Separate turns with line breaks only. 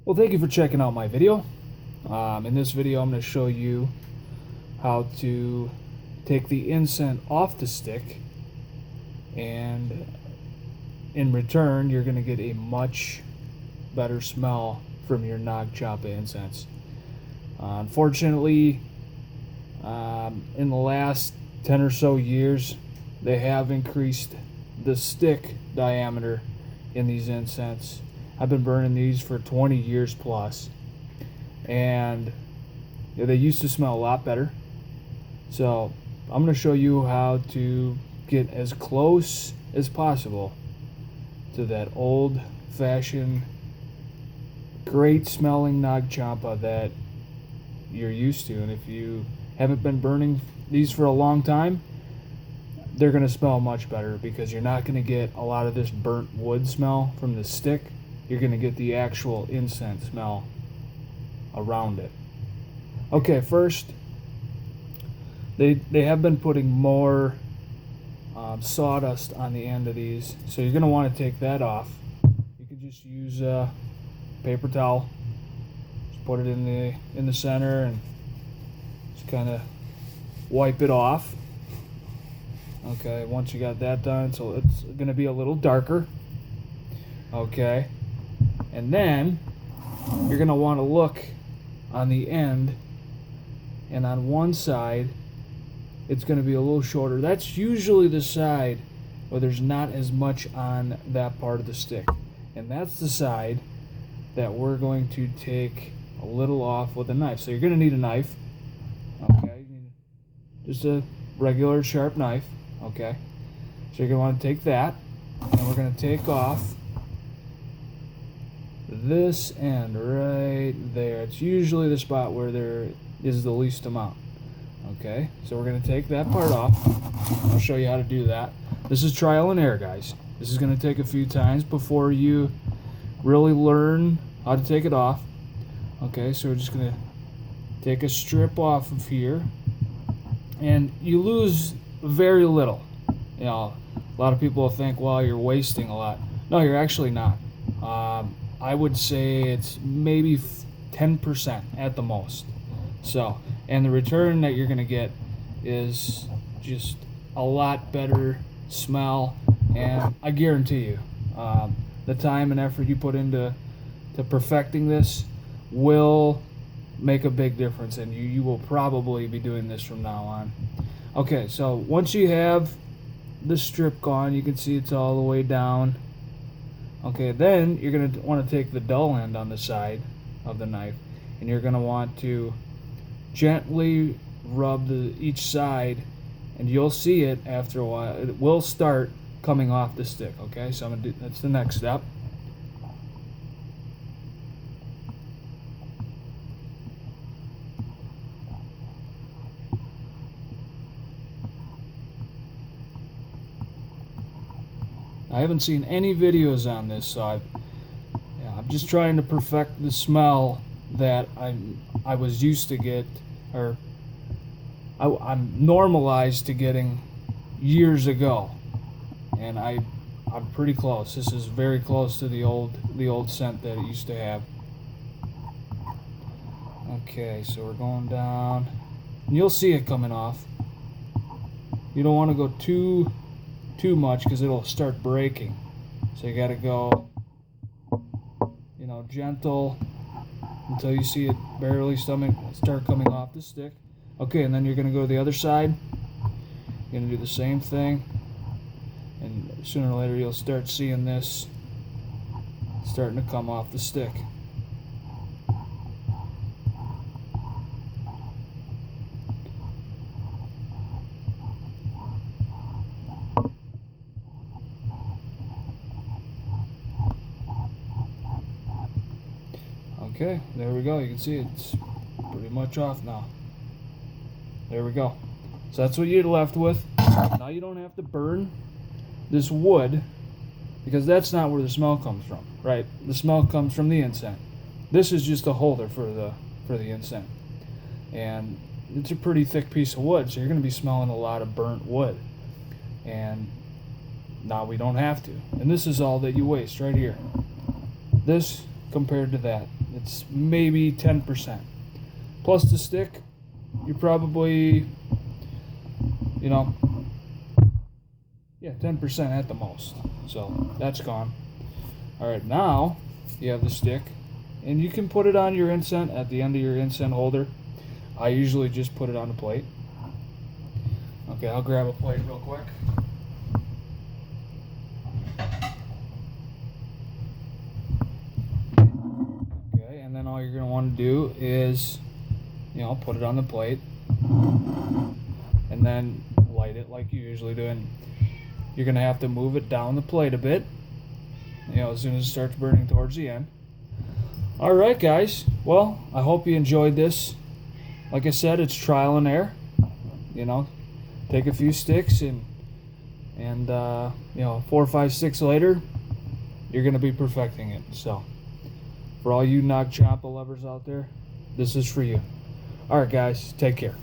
Well, thank you for checking out my video. In this video, I'm going to show you how to take the incense off the stick, and in return, you're going to get a much better smell from your Nag Champa incense. Unfortunately, in the last 10 or so years, they have increased the stick diameter in these incense. I've been burning these for 20 years plus, and they used to smell a lot better. So I'm going to show you how to get as close as possible to that old-fashioned, great smelling Nag Champa that you're used to. And if you haven't been burning these for a long time, they're going to smell much better, because you're not going to get a lot of this burnt wood smell from the stick. You're going to get the actual incense smell around it. Okay, first, they have been putting more sawdust on the end of these, so you're going to want to take that off. You can just use a paper towel, just put it in the center and just kind of wipe it off. Okay, once you got that done, so it's going to be a little darker. Okay, and then you're going to want to look on the end, and on one side it's going to be a little shorter. That's usually the side where there's not as much on that part of the stick, and that's the side that we're going to take a little off with a knife. So you're going to need a knife. Okay, just a regular sharp knife. Okay, so you're going to want to take that, and we're going to take off this end right there. It's usually the spot where there is the least amount. Okay, so we're going to take that part off. I'll show you how to do that. This is trial and error, guys. This is going to take a few times before you really learn how to take it off. Okay, so we're just going to take a strip off of here, and you lose very little. You know, a lot of people think, well, you're wasting a lot. No, you're actually not. I would say it's maybe 10% at the most. So, and the return that you're going to get is just a lot better smell, and I guarantee you, the time and effort you put into perfecting this will make a big difference, and you will probably be doing this from now on. Okay, so once you have the strip gone, you can see it's all the way down. Okay, then you're going to want to take the dull end on the side of the knife, and you're going to want to gently rub each side, and you'll see it after a while. It will start coming off the stick. Okay, so I'm going to do, that's the next step. I haven't seen any videos on this, so I'm just trying to perfect the smell that I was used to get, or I'm normalized to getting years ago, and I'm pretty close. This is very close to the old scent that it used to have. Okay, so we're going down, and you'll see it coming off. You don't want to go too much, because it'll start breaking. So you got to go, gentle until you see it barely start coming off the stick. Okay, and then you're going to go to the other side. You're going to do the same thing, and sooner or later you'll start seeing this starting to come off the stick. Okay, there we go. You can see it's pretty much off now. There we go. So that's what you're left with. Now you don't have to burn this wood, because that's not where the smell comes from, right? The smell comes from the incense. This is just a holder for the incense, and it's a pretty thick piece of wood, so you're going to be smelling a lot of burnt wood. And now we don't have to. And this is all that you waste right here. This compared to that, It's maybe 10%. Plus the stick, you're probably, you know, yeah, 10% at the most. So that's gone. All right, now you have the stick, and you can put it on your incense at the end of your incense holder. I usually just put it on the plate. Okay, I'll grab a plate real quick. Okay, and then all you're going to want to do is, put it on the plate, and then light it like you usually do. And you're going to have to move it down the plate a bit, as soon as it starts burning towards the end. All right, guys. Well, I hope you enjoyed this. Like I said, it's trial and error. Take a few sticks and 4, 5, 6 later, you're going to be perfecting it. So, for all you Nag Champa lovers out there, this is for you. All right, guys. Take care.